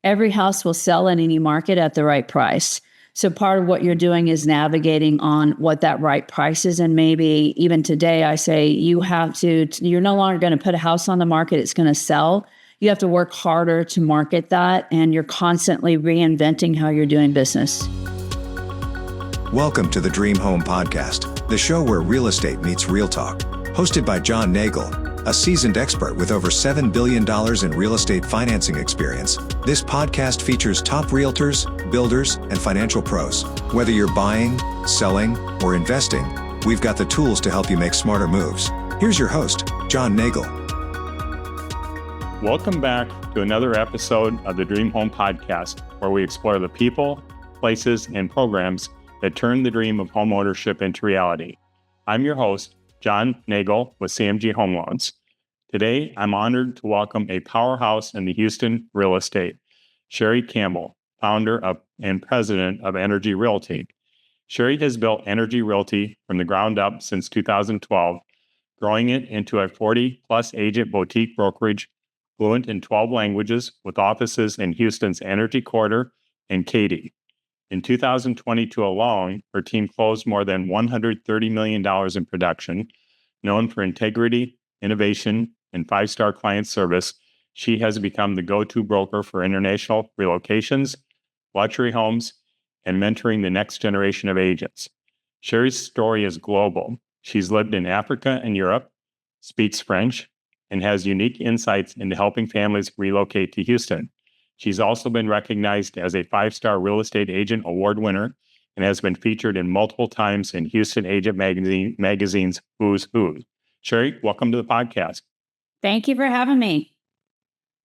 every house will sell in any market at the right price. So part of what you're doing is navigating on what that right price is. And maybe even today, I say you're no longer going to put a house on the market. It's going to sell. You have to work harder to market that. And you're constantly reinventing how you're doing business. Welcome to the Dream Home Podcast, the show where real estate meets real talk. Hosted by John Nagle, a seasoned expert with over $7 billion in real estate financing experience. This podcast features top realtors, builders, and financial pros. Whether you're buying, selling, or investing, we've got the tools to help you make smarter moves. Here's your host, John Nagle. Welcome back to another episode of the Dream Home Podcast, where we explore the people, places, and programs that turn the dream of homeownership into reality. I'm your host, John Nagle with CMG Home Loans. Today, I'm honored to welcome a powerhouse in the Houston real estate, Sherry Campbell, founder and president of Energy Realty. Sherry has built Energy Realty from the ground up since 2012, growing it into a 40-plus agent boutique brokerage, fluent in 12 languages, with offices in Houston's Energy Corridor and Katy. In 2022 alone, her team closed more than $130 million in production. Known for integrity, innovation, and five-star client service, she has become the go-to broker for international relocations, luxury homes, and mentoring the next generation of agents. Sherry's story is global. She's lived in Africa and Europe, speaks French, and has unique insights into helping families relocate to Houston. She's also been recognized as a five-star real estate agent award winner and has been featured in multiple times in Houston Agent Magazine's Who's Who. Sherry, welcome to the podcast. Thank you for having me.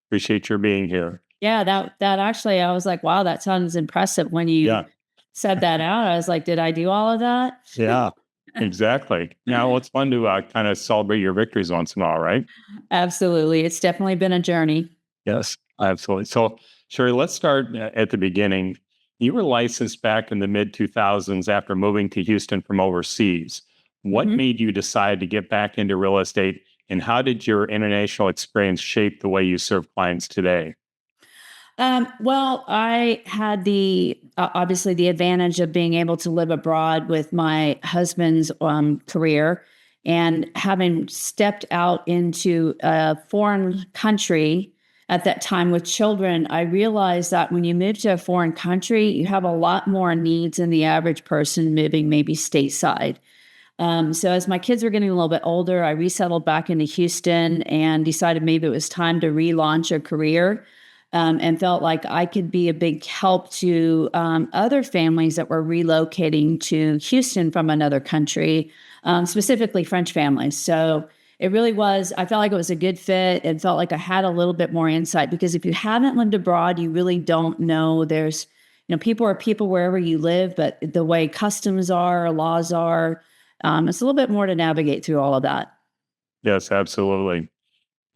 Appreciate your being here. Yeah, that actually, I was like, wow, that sounds impressive. When you said that out, I was like, did I do all of that? Yeah, exactly. Well, it's fun to kind of celebrate your victories once in a while, right? Absolutely. It's definitely been a journey. Yes, absolutely. So, Sherry, let's start at the beginning. You were licensed back in the mid-2000s after moving to Houston from overseas. What made you decide to get back into real estate, and how did your international experience shape the way you serve clients today? Well, I had obviously the advantage of being able to live abroad with my husband's career, and having stepped out into a foreign country at that time with children, I realized that when you move to a foreign country, you have a lot more needs than the average person moving maybe stateside. So as my kids were getting a little bit older, I resettled back into Houston and decided maybe it was time to relaunch a career, and felt like I could be a big help to other families that were relocating to Houston from another country, specifically French families. So it really was, I felt like it was a good fit, and felt like I had a little bit more insight, because if you haven't lived abroad, you really don't know. People are people wherever you live, but the way customs are, laws are, it's a little bit more to navigate through all of that. Yes, absolutely.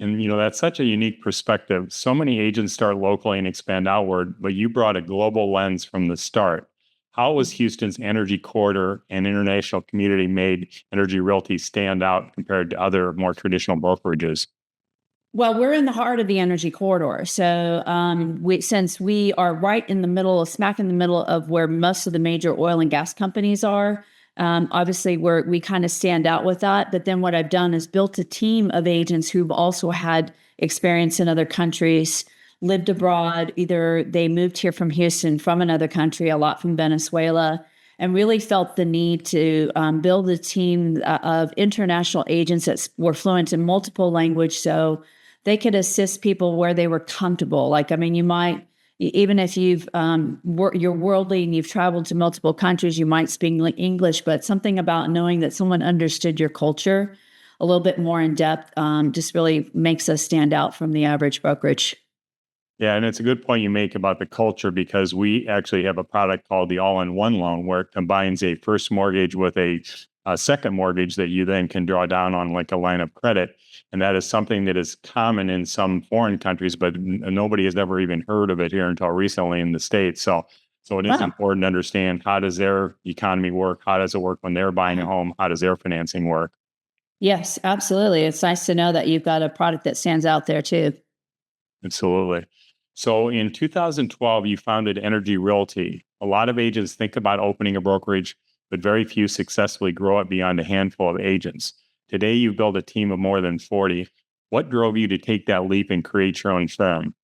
And, that's such a unique perspective. So many agents start locally and expand outward, but you brought a global lens from the start. How was Houston's Energy Corridor and international community made Energy Realty stand out compared to other more traditional brokerages? Well, we're in the heart of the Energy Corridor. So since we are right in the middle, smack in the middle of where most of the major oil and gas companies are, obviously we kind of stand out with that. But then what I've done is built a team of agents who've also had experience in other countries, lived abroad. Either they moved here from Houston, from another country, a lot from Venezuela, and really felt the need to build a team of international agents that were fluent in multiple languages, so they could assist people where they were comfortable. You might, even if you're worldly and you've traveled to multiple countries, you might speak English, but something about knowing that someone understood your culture a little bit more in depth just really makes us stand out from the average brokerage. Yeah, and it's a good point you make about the culture, because we actually have a product called the All-in-One Loan, where it combines a first mortgage with a second mortgage that you then can draw down on like a line of credit. And that is something that is common in some foreign countries, but nobody has ever even heard of it here until recently in the States. So it is important to understand, how does their economy work? How does it work when they're buying a home? How does their financing work? Yes, absolutely. It's nice to know that you've got a product that stands out there too. Absolutely. So in 2012, you founded Energy Realty. A lot of agents think about opening a brokerage, but very few successfully grow it beyond a handful of agents. Today, you've built a team of more than 40. What drove you to take that leap and create your own firm?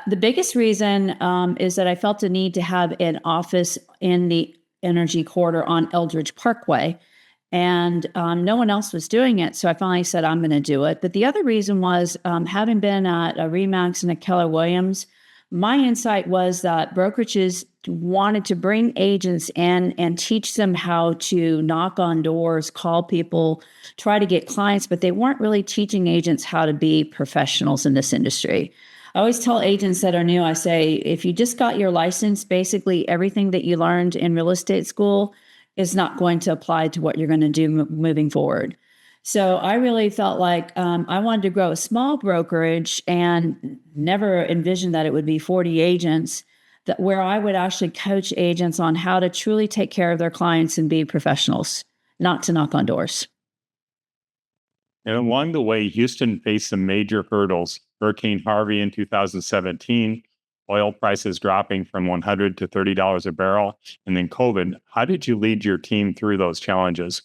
The biggest reason is that I felt the need to have an office in the Energy Quarter on Eldridge Parkway, and no one else was doing it. So I finally said, I'm going to do it. But the other reason was having been at a Remax and a Keller Williams, my insight was that brokerages wanted to bring agents in and teach them how to knock on doors, call people, try to get clients, but they weren't really teaching agents how to be professionals in this industry. I always tell agents that are new, I say, if you just got your license, basically everything that you learned in real estate school is not going to apply to what you're going to do moving forward. So I really felt like I wanted to grow a small brokerage and never envisioned that it would be 40 agents, that where I would actually coach agents on how to truly take care of their clients and be professionals, not to knock on doors. And along the way, Houston faced some major hurdles. Hurricane Harvey in 2017, oil prices dropping from $100 to $30 a barrel, and then COVID. How did you lead your team through those challenges?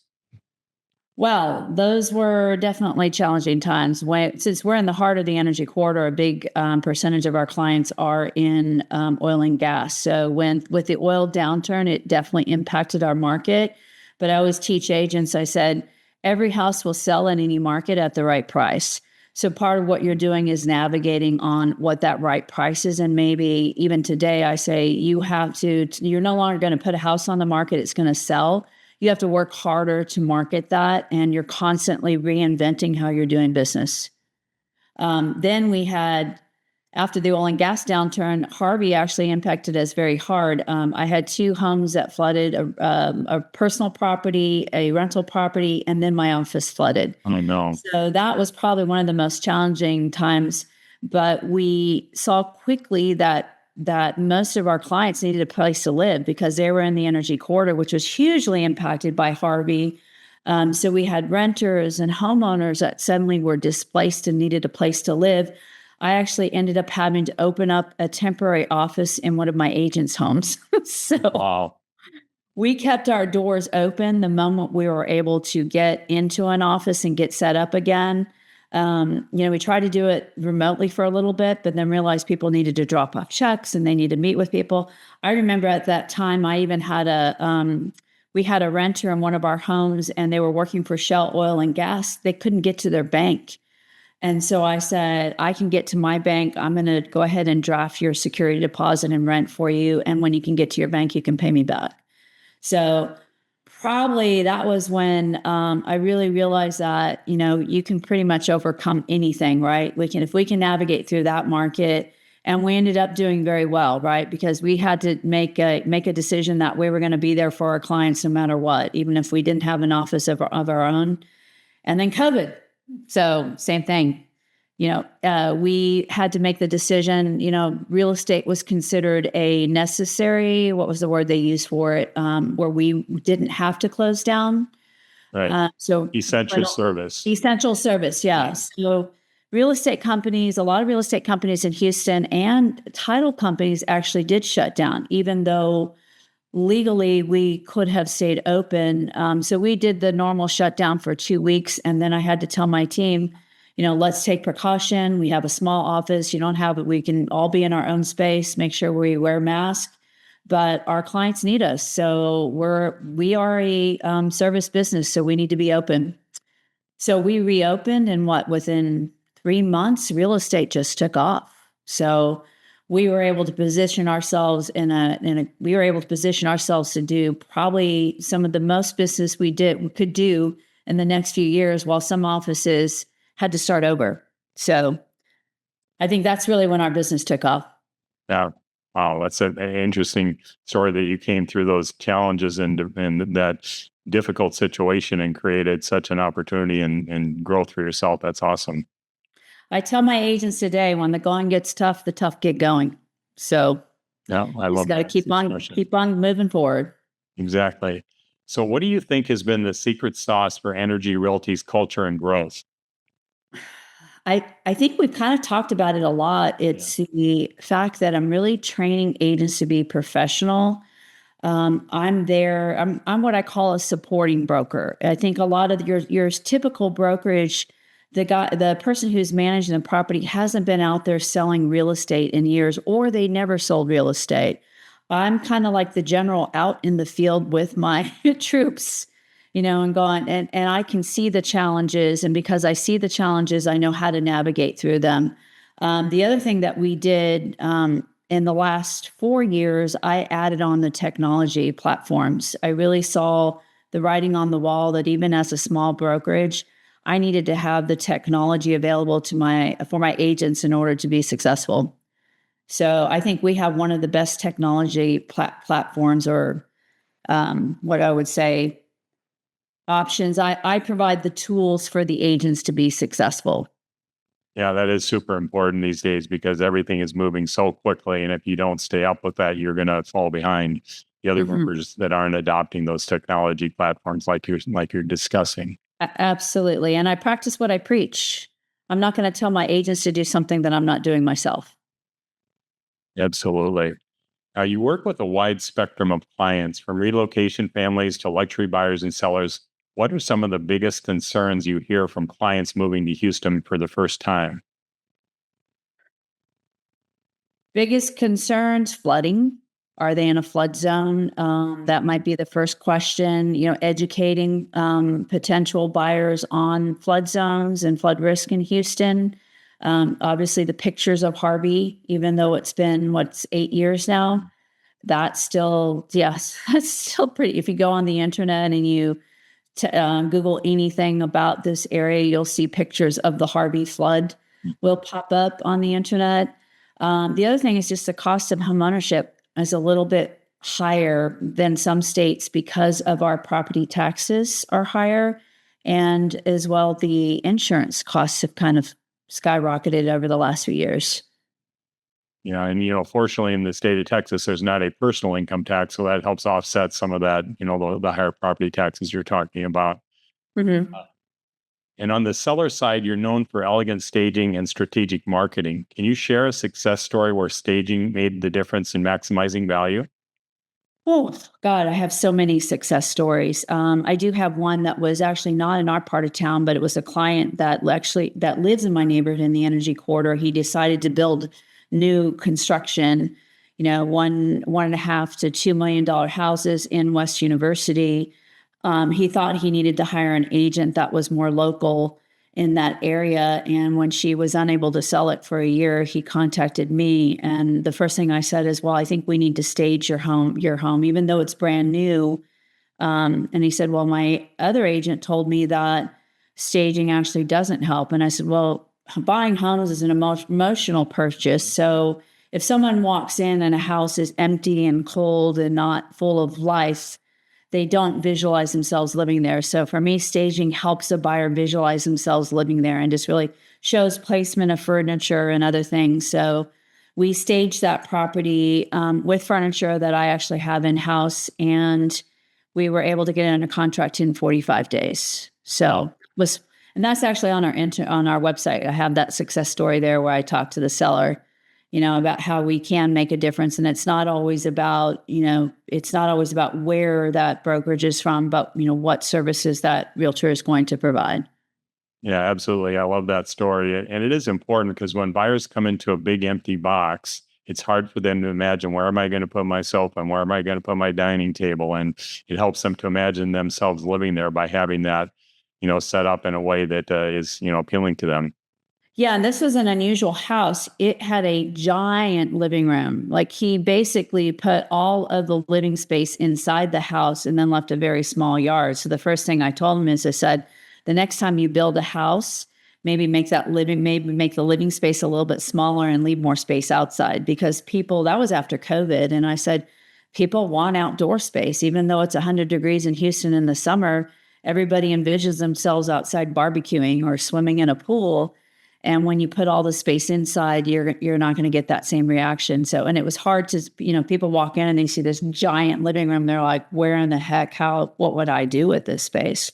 Well, those were definitely challenging times. Since we're in the heart of the energy quarter, a big percentage of our clients are in oil and gas. So with the oil downturn, it definitely impacted our market. But I always teach agents, I said, every house will sell in any market at the right price. So part of what you're doing is navigating on what that right price is. And maybe even today, I say you're no longer going to put a house on the market, it's going to sell. You have to work harder to market that, and you're constantly reinventing how you're doing business. Then we had, after the oil and gas downturn, Harvey actually impacted us very hard. I had two homes that flooded, a personal property, a rental property, and then my office flooded. I know. So that was probably one of the most challenging times, but we saw quickly that most of our clients needed a place to live because they were in the energy quarter, which was hugely impacted by Harvey. So we had renters and homeowners that suddenly were displaced and needed a place to live. I actually ended up having to open up a temporary office in one of my agents' homes. Wow. We kept our doors open the moment we were able to get into an office and get set up again. We tried to do it remotely for a little bit, but then realized people needed to drop off checks and they needed to meet with people. I remember at that time, I even had we had a renter in one of our homes and they were working for Shell Oil and Gas. They couldn't get to their bank. And so I said, I can get to my bank. I'm going to go ahead and draft your security deposit and rent for you. And when you can get to your bank, you can pay me back. So probably that was when I really realized that, you can pretty much overcome anything, right? If we can navigate through that market, and we ended up doing very well, right? Because we had to make a decision that we were going to be there for our clients no matter what, even if we didn't have an office of our own. And then COVID. So same thing. We had to make the decision, real estate was considered a necessary, what was the word they used for it, where we didn't have to close down. Right. So essential service. Essential service, yes. Yeah. So a lot of real estate companies in Houston and title companies actually did shut down, even though legally we could have stayed open. So we did the normal shutdown for 2 weeks. And then I had to tell my team, let's take precaution. We have a small office. You don't have it. We can all be in our own space, make sure we wear masks, but our clients need us. So we are a service business. So we need to be open. So we reopened and within 3 months, real estate just took off. So we were able to position ourselves to do probably some of the most business we could do in the next few years, while some offices had to start over. So I think that's really when our business took off. Yeah. Wow. That's an interesting story that you came through those challenges and that difficult situation and created such an opportunity and growth for yourself. That's awesome. I tell my agents today, when the going gets tough, the tough get going. So yeah, I love that. Got to keep on moving forward. Exactly. So what do you think has been the secret sauce for Energy Realty's culture and growth? I think we've kind of talked about it a lot. It's the fact that I'm really training agents to be professional. I'm there. I'm what I call a supporting broker. I think a lot of your typical brokerage, the person who's managing the property hasn't been out there selling real estate in years, or they never sold real estate. I'm kind of like the general out in the field with my troops, and going, and I can see the challenges. And because I see the challenges, I know how to navigate through them. The other thing that we did in the last 4 years, I added on the technology platforms. I really saw the writing on the wall that even as a small brokerage, I needed to have the technology available for my agents in order to be successful. So I think we have one of the best technology platforms, or what I would say, options. I provide the tools for the agents to be successful. Yeah, that is super important these days because everything is moving so quickly. And if you don't stay up with that, you're going to fall behind the other brokers that aren't adopting those technology platforms like you're discussing. Absolutely. And I practice what I preach. I'm not going to tell my agents to do something that I'm not doing myself. Absolutely. You work with a wide spectrum of clients, from relocation families to luxury buyers and sellers. What are some of the biggest concerns you hear from clients moving to Houston for the first time? Biggest concerns: flooding. Are they in a flood zone? That might be the first question. Educating potential buyers on flood zones and flood risk in Houston. Obviously, the pictures of Harvey, even though it's been 8 years now, that's still, yes, that's still pretty. If you go on the internet and you Google anything about this area, you'll see pictures of the Harvey flood will pop up on the internet. The other thing is just the cost of homeownership is a little bit higher than some states because of our property taxes are higher. And as well, the insurance costs have kind of skyrocketed over the last few years. Yeah, and fortunately, in the state of Texas, there's not a personal income tax, so that helps offset some of that. The higher property taxes you're talking about. Mm-hmm. And on the seller side, you're known for elegant staging and strategic marketing. Can you share a success story where staging made the difference in maximizing value? Oh, God, I have so many success stories. I do have one that was actually not in our part of town, but it was a client that lives in my neighborhood in the energy corridor. He decided to build new construction, 1.5 to $2 million houses in West University. He thought he needed to hire an agent that was more local in that area. And when she was unable to sell it for a year, he contacted me. And the first thing I said is, well, I think we need to stage your home, even though it's brand new. And he said, well, my other agent told me that staging actually doesn't help. And I said, well, buying homes is an emotional purchase. So if someone walks in and a house is empty and cold and not full of life, they don't visualize themselves living there. So for me, staging helps a buyer visualize themselves living there and just really shows placement of furniture and other things. So we staged that property with furniture that I actually have in-house, and we were able to get it under contract in 45 days. And that's actually on our website. I have that success story there where I talk to the seller, about how we can make a difference. And it's not always about, where that brokerage is from, but, what services that realtor is going to provide. Yeah, absolutely. I love that story. And it is important because when buyers come into a big empty box, it's hard for them to imagine, where am I going to put my sofa and where am I going to put my dining table? And it helps them to imagine themselves living there by having that, set up in a way that is, appealing to them. Yeah, and this was an unusual house. It had a giant living room. Like, he basically put all of the living space inside the house and then left a very small yard. So the first thing I told him is, I said, the next time you build a house, maybe make the living space a little bit smaller and leave more space outside, because that was after COVID. And I said, people want outdoor space, even though it's 100 degrees in Houston in the summer. Everybody envisions themselves outside barbecuing or swimming in a pool. And when you put all the space inside, you're not going to get that same reaction. So, and it was hard to, people walk in and they see this giant living room. They're like, where in the heck, what would I do with this space?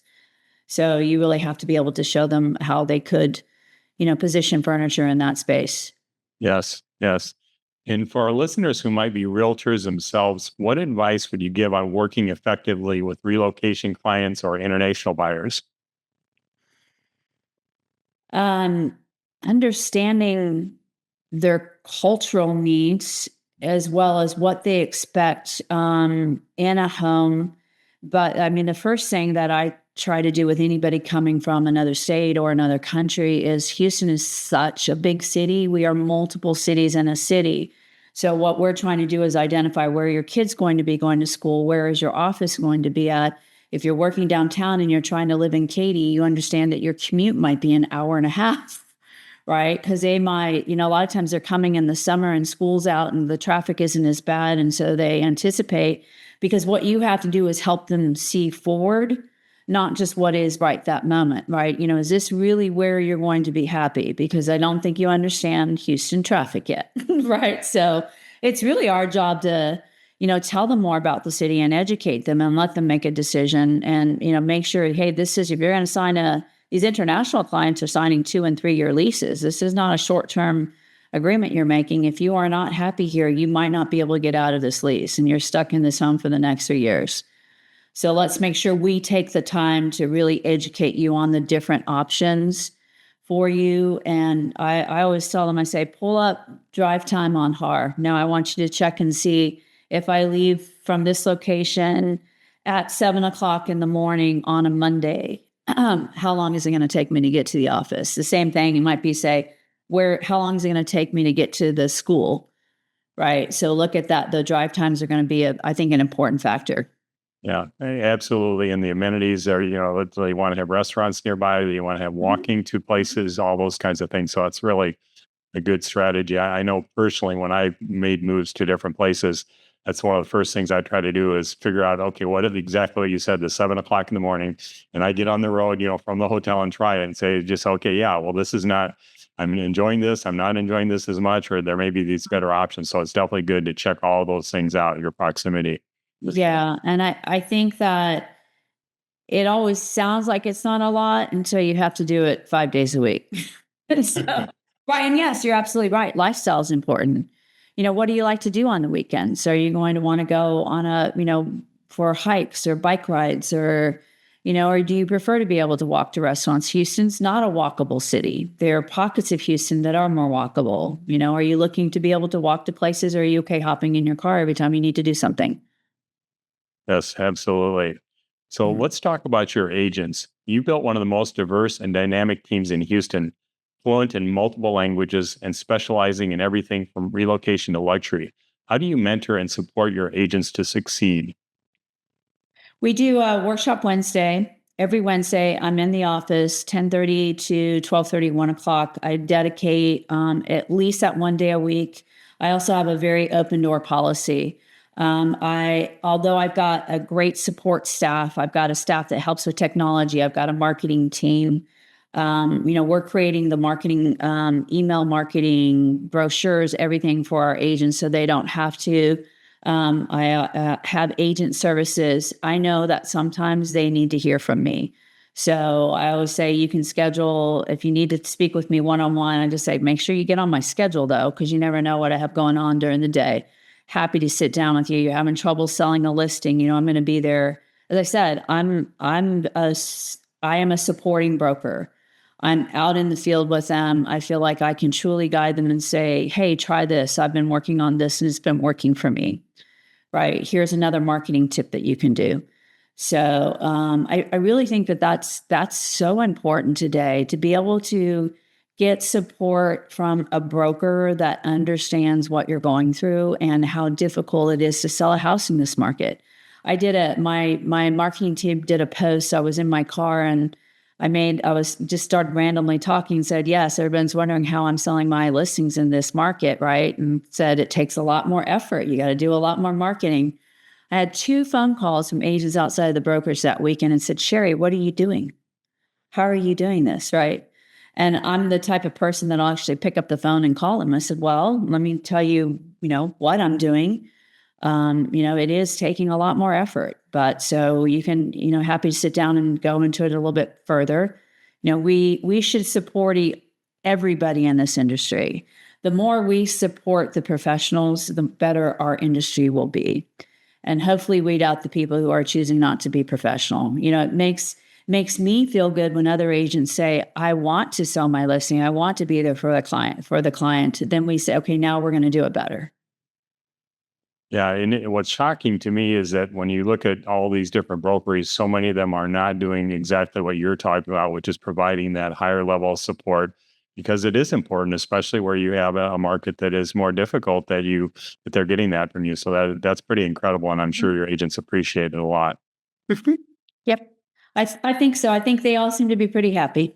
So you really have to be able to show them how they could, position furniture in that space. Yes, yes. And for our listeners who might be realtors themselves, what advice would you give on working effectively with relocation clients or international buyers? Um, Understanding their cultural needs as well as what they expect in a home. But I mean, the first thing that I try to do with anybody coming from another state or another country is Houston is such a big city. We are multiple cities in a city. So what we're trying to do is identify where your kid's going to be going to school, where is your office going to be at. If you're working downtown and you're trying to live in Katy, you understand that your commute might be an hour and a half, right? Because they might, a lot of times they're coming in the summer and school's out and the traffic isn't as bad. And so they anticipate, because what you have to do is help them see forward, not just what is right that moment, right? Is this really where you're going to be happy? Because I don't think you understand Houston traffic yet, right? So it's really our job to, tell them more about the city and educate them and let them make a decision and, make sure, hey, this is, if you're going to sign these international clients are signing 2 and 3 year leases. This is not a short-term agreement you're making. If you are not happy here, you might not be able to get out of this lease and you're stuck in this home for the next 3 years. So let's make sure we take the time to really educate you on the different options for you. And I always tell them, I say, pull up drive time on HAR. Now I want you to check and see if I leave from this location at 7:00 in the morning on a Monday, how long is it going to take me to get to the office? The same thing, you might be say, how long is it going to take me to get to the school? Right. So look at that. The drive times are going to be, I think, an important factor. Yeah, absolutely. And the amenities are, you want to have restaurants nearby, you want to have walking to places, all those kinds of things. So it's really a good strategy. I know personally when I made moves to different places, that's one of the first things I try to do is figure out, okay, what is exactly what you said, the 7:00 in the morning. And I get on the road, from the hotel and try it and say, just, okay, yeah, well, this is not, I'm enjoying this. I'm not enjoying this as much, or there may be these better options. So it's definitely good to check all those things out, your proximity. Yeah. And I think that it always sounds like it's not a lot until you have to do it 5 days a week. So, right. And yes, you're absolutely right. Lifestyle is important. What do you like to do on the weekends? Are you going to want to go on for hikes or bike rides or do you prefer to be able to walk to restaurants? Houston's not a walkable city. There are pockets of Houston that are more walkable. Are you looking to be able to walk to places or are you okay hopping in your car every time you need to do something? Yes, absolutely. So Yeah. let's talk about your agents. You built one of the most diverse and dynamic teams in Houston, fluent in multiple languages and specializing in everything from relocation to luxury. How do you mentor and support your agents to succeed? We do a workshop Wednesday. Every Wednesday, I'm in the office, 10:30 to 12:30, 1:00. I dedicate at least that one day a week. I also have a very open door policy. Although I've got a great support staff, I've got a staff that helps with technology. I've got a marketing team. We're creating the marketing, email marketing, brochures, everything for our agents so they don't have to. I have agent services. I know that sometimes they need to hear from me. So I always say you can schedule, if you need to speak with me one-on-one, I just say, make sure you get on my schedule though, because you never know what I have going on during the day. Happy to sit down with you. You're having trouble selling a listing. I'm going to be there. As I said, I am a supporting broker. I'm out in the field with them. I feel like I can truly guide them and say, hey, try this. I've been working on this and it's been working for me. Right. Here's another marketing tip that you can do. So I really think that that's so important today to be able to get support from a broker that understands what you're going through and how difficult it is to sell a house in this market. My marketing team did a post. I was in my car and started randomly talking, said, yes, everyone's wondering how I'm selling my listings in this market, right? And said, it takes a lot more effort. You got to do a lot more marketing. I had 2 phone calls from agents outside of the brokerage that weekend and said, Sherry, what are you doing? How are you doing this, right? And I'm the type of person that'll actually pick up the phone and call them. I said, well, let me tell you, what I'm doing. It is taking a lot more effort, but so you can, happy to sit down and go into it a little bit further. We should support everybody in this industry. The more we support the professionals, the better our industry will be. And hopefully weed out the people who are choosing not to be professional. It makes me feel good when other agents say, I want to sell my listing. I want to be there for the client. Then we say, okay, now we're going to do it better. Yeah, and what's shocking to me is that when you look at all these different brokerages, so many of them are not doing exactly what you're talking about, which is providing that higher level of support, because it is important, especially where you have a market that is more difficult, that they're getting that from you. So that's pretty incredible, and I'm sure your agents appreciate it a lot. Yep, I think so. I think they all seem to be pretty happy.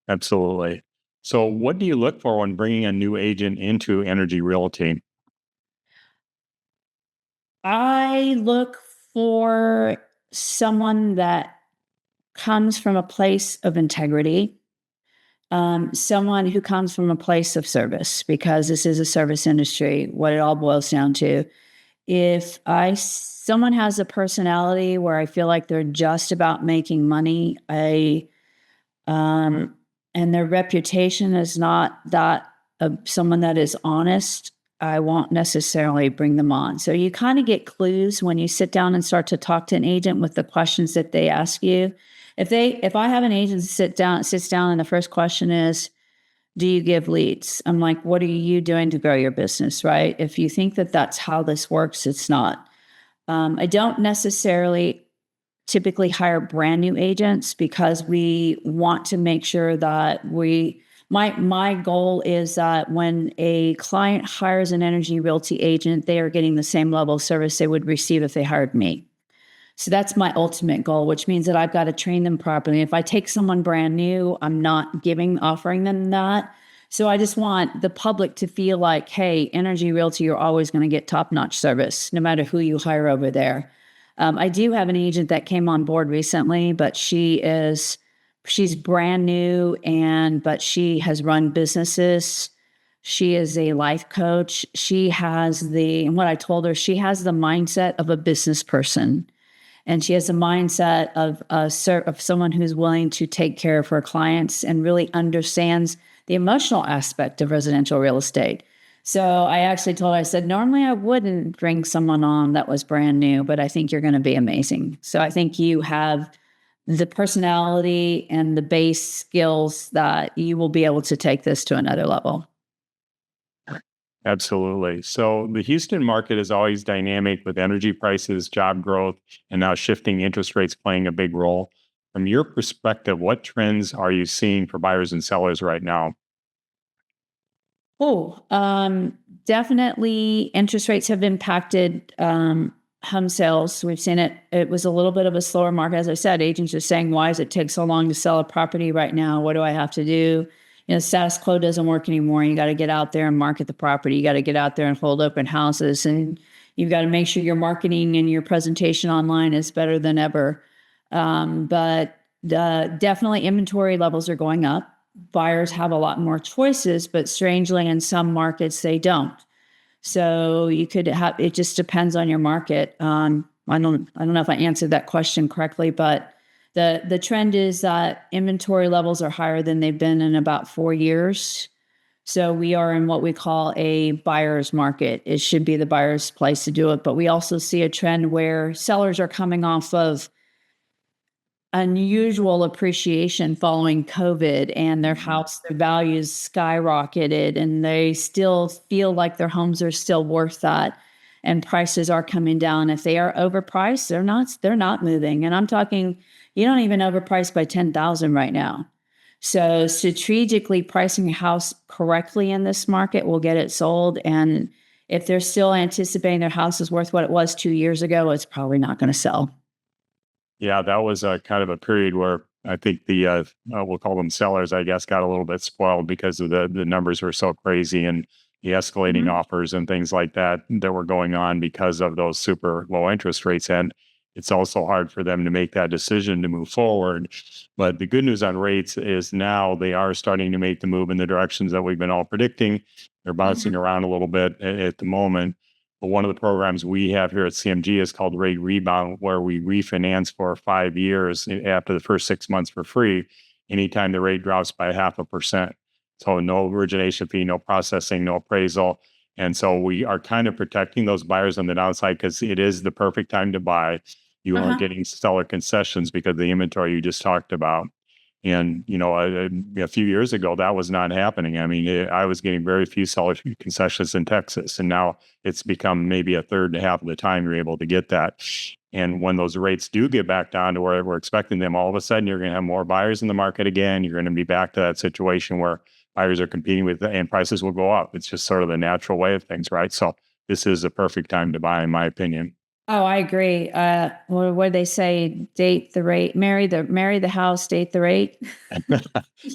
Absolutely. So, what do you look for when bringing a new agent into Energy Realty? I look for someone that comes from a place of integrity, someone who comes from a place of service, because this is a service industry, what it all boils down to. If someone has a personality where I feel like they're just about making money, and their reputation is not that of someone that is honest, I won't necessarily bring them on. So you kind of get clues when you sit down and start to talk to an agent with the questions that they ask you. If I have an agent sits down and the first question is, do you give leads? I'm like, what are you doing to grow your business, right? If you think that that's how this works, it's not. I don't necessarily typically hire brand new agents because we want to make sure that my goal is that when a client hires an Energy Realty agent, they are getting the same level of service they would receive if they hired me. So that's my ultimate goal, which means that I've got to train them properly. If I take someone brand new, I'm not offering them that. So I just want the public to feel like, hey, Energy Realty, you're always going to get top-notch service, no matter who you hire over there. I do have an agent that came on board recently, but she's brand new, but she has run businesses. She is a life coach. And what I told her, she has the mindset of a business person. And she has a mindset of someone who's willing to take care of her clients and really understands the emotional aspect of residential real estate. So I actually told her, I said, normally I wouldn't bring someone on that was brand new, but I think you're going to be amazing. So I think you have the personality and the base skills that you will be able to take this to another level. Absolutely. So the Houston market is always dynamic, with energy prices, job growth, and now shifting interest rates playing a big role. From your perspective, what trends are you seeing for buyers and sellers right now? Definitely interest rates have impacted home sales. We've seen it. It was a little bit of a slower market. As I said, agents are saying, why does it take so long to sell a property right now? What do I have to do? Status quo doesn't work anymore. You got to get out there and market the property. You got to get out there and hold open houses. And you've got to make sure your marketing and your presentation online is better than ever. But definitely inventory levels are going up. Buyers have a lot more choices, but strangely, in some markets, they don't. So it just depends on your market. I don't know if I answered that question correctly, but the trend is that inventory levels are higher than they've been in about 4 years. So we are in what we call a buyer's market. It should be the buyer's place to do it. But we also see a trend where sellers are coming off of unusual appreciation following COVID, and their values skyrocketed, and they still feel like their homes are still worth that, and prices are coming down. If they are overpriced, they're not moving. And I'm talking, you don't even overprice by $10,000 right now. So strategically pricing a house correctly in this market will get it sold. And if they're still anticipating their house is worth what it was 2 years ago, it's probably not going to sell. Yeah, that was a kind of a period where I think the we'll call them sellers, I guess, got a little bit spoiled because of the numbers were so crazy, and the escalating offers and things like that were going on because of those super low interest rates. And it's also hard for them to make that decision to move forward. But the good news on rates is now they are starting to make the move in the directions that we've been all predicting. They're bouncing around a little bit at the moment. But one of the programs we have here at CMG is called Rate Rebound, where we refinance for 5 years after the first 6 months for free, anytime the rate drops by 0.5%. So no origination fee, no processing, no appraisal. And so we are kind of protecting those buyers on the downside because it is the perfect time to buy. You aren't getting seller concessions because of the inventory you just talked about. And, a few years ago, that was not happening. I mean, I was getting very few seller concessions in Texas, and now it's become maybe a third to half of the time you're able to get that. And when those rates do get back down to where we're expecting them, all of a sudden you're going to have more buyers in the market again. You're going to be back to that situation where buyers are competing with, and prices will go up. It's just sort of the natural way of things, right? So this is a perfect time to buy, in my opinion. Oh, I agree. What do they say? Date the rate, marry the house, date the rate.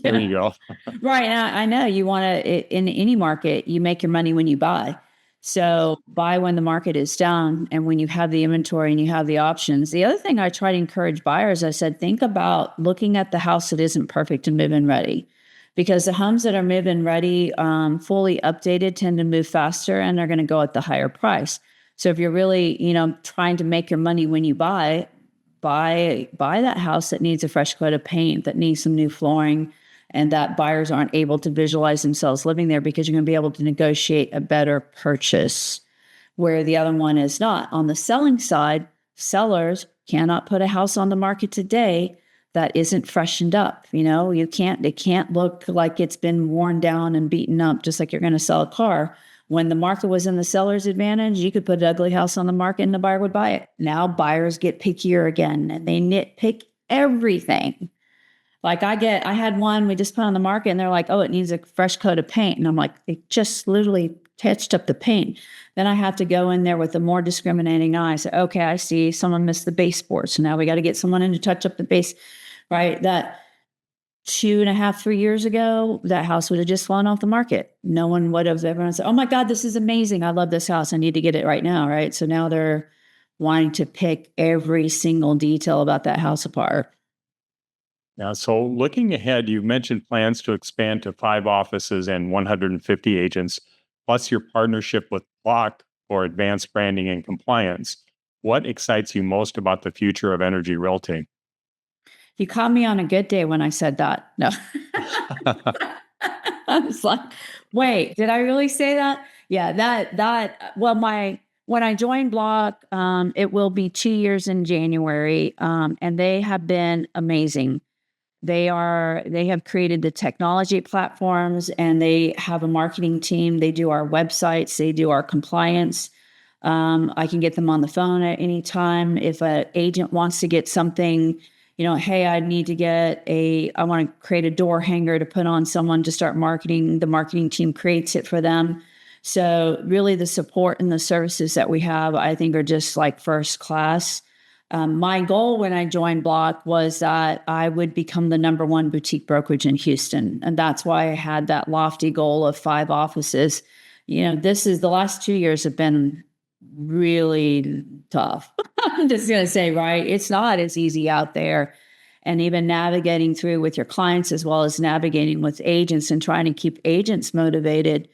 There you go. Right. And I know you want to, in any market, you make your money when you buy. So buy when the market is down and when you have the inventory and you have the options. The other thing I try to encourage buyers, I said, think about looking at the house that isn't perfect and move-in ready. Because the homes that are move-in ready, fully updated, tend to move faster and they're going to go at the higher price. So if you're really, trying to make your money when you buy that house that needs a fresh coat of paint, that needs some new flooring, and that buyers aren't able to visualize themselves living there because you're going to be able to negotiate a better purchase where the other one is not. On the selling side, sellers cannot put a house on the market today that isn't freshened up. It can't look like it's been worn down and beaten up, just like you're going to sell a car. When the market was in the seller's advantage, you could put an ugly house on the market and the buyer would buy it. Now buyers get pickier again and they nitpick everything. Like I had one we just put on the market and they're like, oh, it needs a fresh coat of paint. And I'm like, they just literally touched up the paint. Then I have to go in there with a more discriminating eye. Say, okay, I see someone missed the baseboard. So now we got to get someone in to touch up the base, right? That 2.5, 3 years ago, that house would have just fallen off the market. No one would have ever said, oh my God, this is amazing. I love this house. I need to get it right now. Right. So now they're wanting to pick every single detail about that house apart. Now, so looking ahead, you mentioned plans to expand to 5 offices and 150 agents, plus your partnership with Block for advanced branding and compliance. What excites you most about the future of energy realty? You caught me on a good day when I said that. No. I was like, wait, did I really say that? Yeah, when I joined Block, it will be 2 years in January. And they have been amazing. They have created the technology platforms and they have a marketing team. They do our websites, they do our compliance. I can get them on the phone at any time. If an agent wants to get something, hey, I want to create a door hanger to put on someone to start marketing. The marketing team creates it for them. So really the support and the services that we have, I think are just like first class. My goal when I joined Block was that I would become the #1 boutique brokerage in Houston. And that's why I had that lofty goal of 5 offices. The last 2 years have been really tough. I'm just going to say, right? It's not as easy out there. And even navigating through with your clients as well as navigating with agents and trying to keep agents motivated,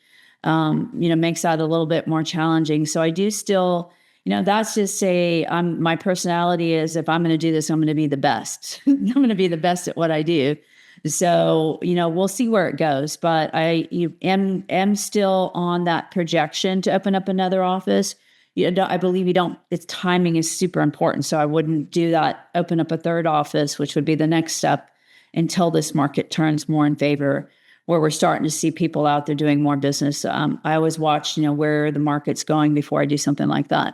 makes that a little bit more challenging. So I do still, that's just my personality is if I'm going to do this, I'm going to be the best. I'm going to be the best at what I do. So, we'll see where it goes. But I am still on that projection to open up another office. I believe its timing is super important. So I wouldn't do that, open up a 3rd office, which would be the next step until this market turns more in favor, where we're starting to see people out there doing more business. I always watch, where the market's going before I do something like that.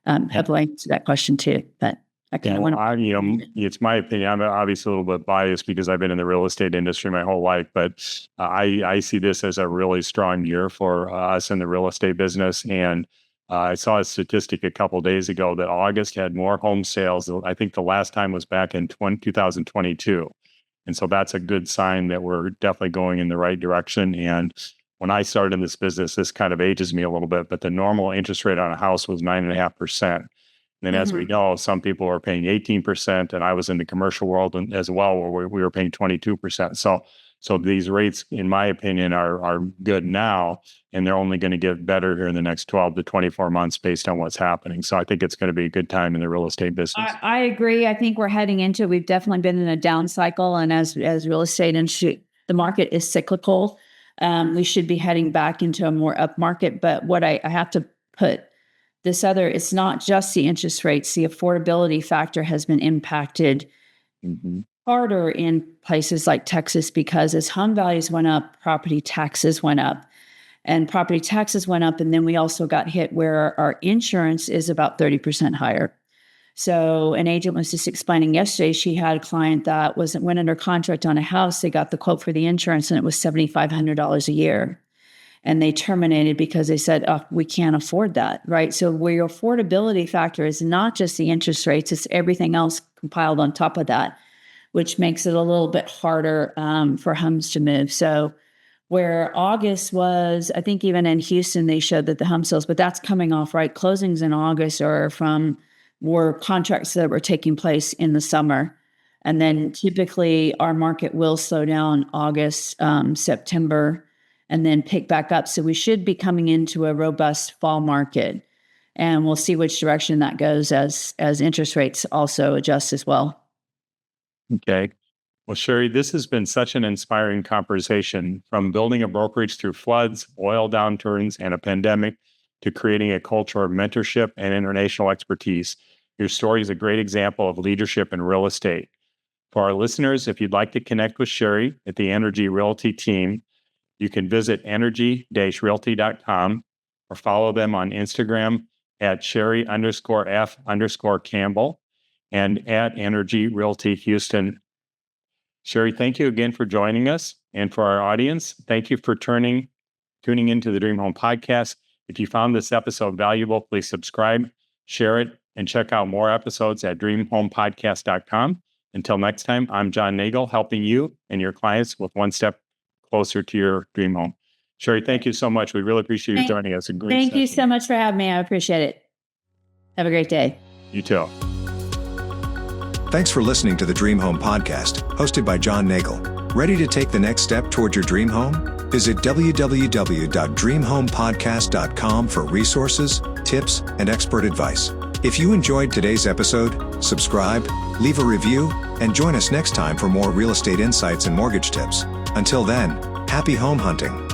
Hopefully I answered that question too, but I kind of want to. It's my opinion. I'm obviously a little bit biased because I've been in the real estate industry my whole life, but I see this as a really strong year for us in the real estate business. And I saw a statistic a couple of days ago that August had more home sales. I think the last time was back in 2022. And so that's a good sign that we're definitely going in the right direction. And when I started in this business, this kind of ages me a little bit, but the normal interest rate on a house was 9.5%. And then as we know, some people are paying 18%. And I was in the commercial world as well, where we were paying 22%. So these rates, in my opinion, are good now, and they're only going to get better here in the next 12 to 24 months based on what's happening. So I think it's going to be a good time in the real estate business. I agree. I think we're heading into it. We've definitely been in a down cycle, and as real estate industry the market is cyclical. We should be heading back into a more up market. But what I have to put this other, it's not just the interest rates. The affordability factor has been impacted harder in places like Texas because as home values went up, property taxes went up. And property taxes went up. And then we also got hit where our insurance is about 30% higher. So an agent was just explaining yesterday, she had a client that went under contract on a house. They got the quote for the insurance and it was $7,500 a year. And they terminated because they said, oh, we can't afford that, right? So where your affordability factor is not just the interest rates, it's everything else compiled on top of that, which makes it a little bit harder for homes to move. So where August was, I think even in Houston, they showed that the home sales, but that's coming off, right? Closings in August were contracts that were taking place in the summer. And then typically our market will slow down August, September, and then pick back up. So we should be coming into a robust fall market. And we'll see which direction that goes as interest rates also adjust as well. Okay. Well, Sherry, this has been such an inspiring conversation, from building a brokerage through floods, oil downturns, and a pandemic to creating a culture of mentorship and international expertise. Your story is a great example of leadership in real estate. For our listeners, if you'd like to connect with Sherry at the Energy Realty team, you can visit energy-realty.com or follow them on Instagram at Sherry_F_Campbell and at Energy Realty Houston. Sherry, thank you again for joining us. And for our audience, thank you for tuning into the Dream Home Podcast. If you found this episode valuable, please subscribe, share it, and check out more episodes at dreamhomepodcast.com. Until next time, I'm John Nagle, helping you and your clients with one step closer to your dream home. Sherry, thank you so much. We really appreciate you joining us. Thank you so much for having me. I appreciate it. Have a great day. You too. Thanks for listening to the Dream Home Podcast, hosted by John Nagle. Ready to take the next step toward your dream home? Visit www.dreamhomepodcast.com for resources, tips, and expert advice. If you enjoyed today's episode, subscribe, leave a review, and join us next time for more real estate insights and mortgage tips. Until then, happy home hunting.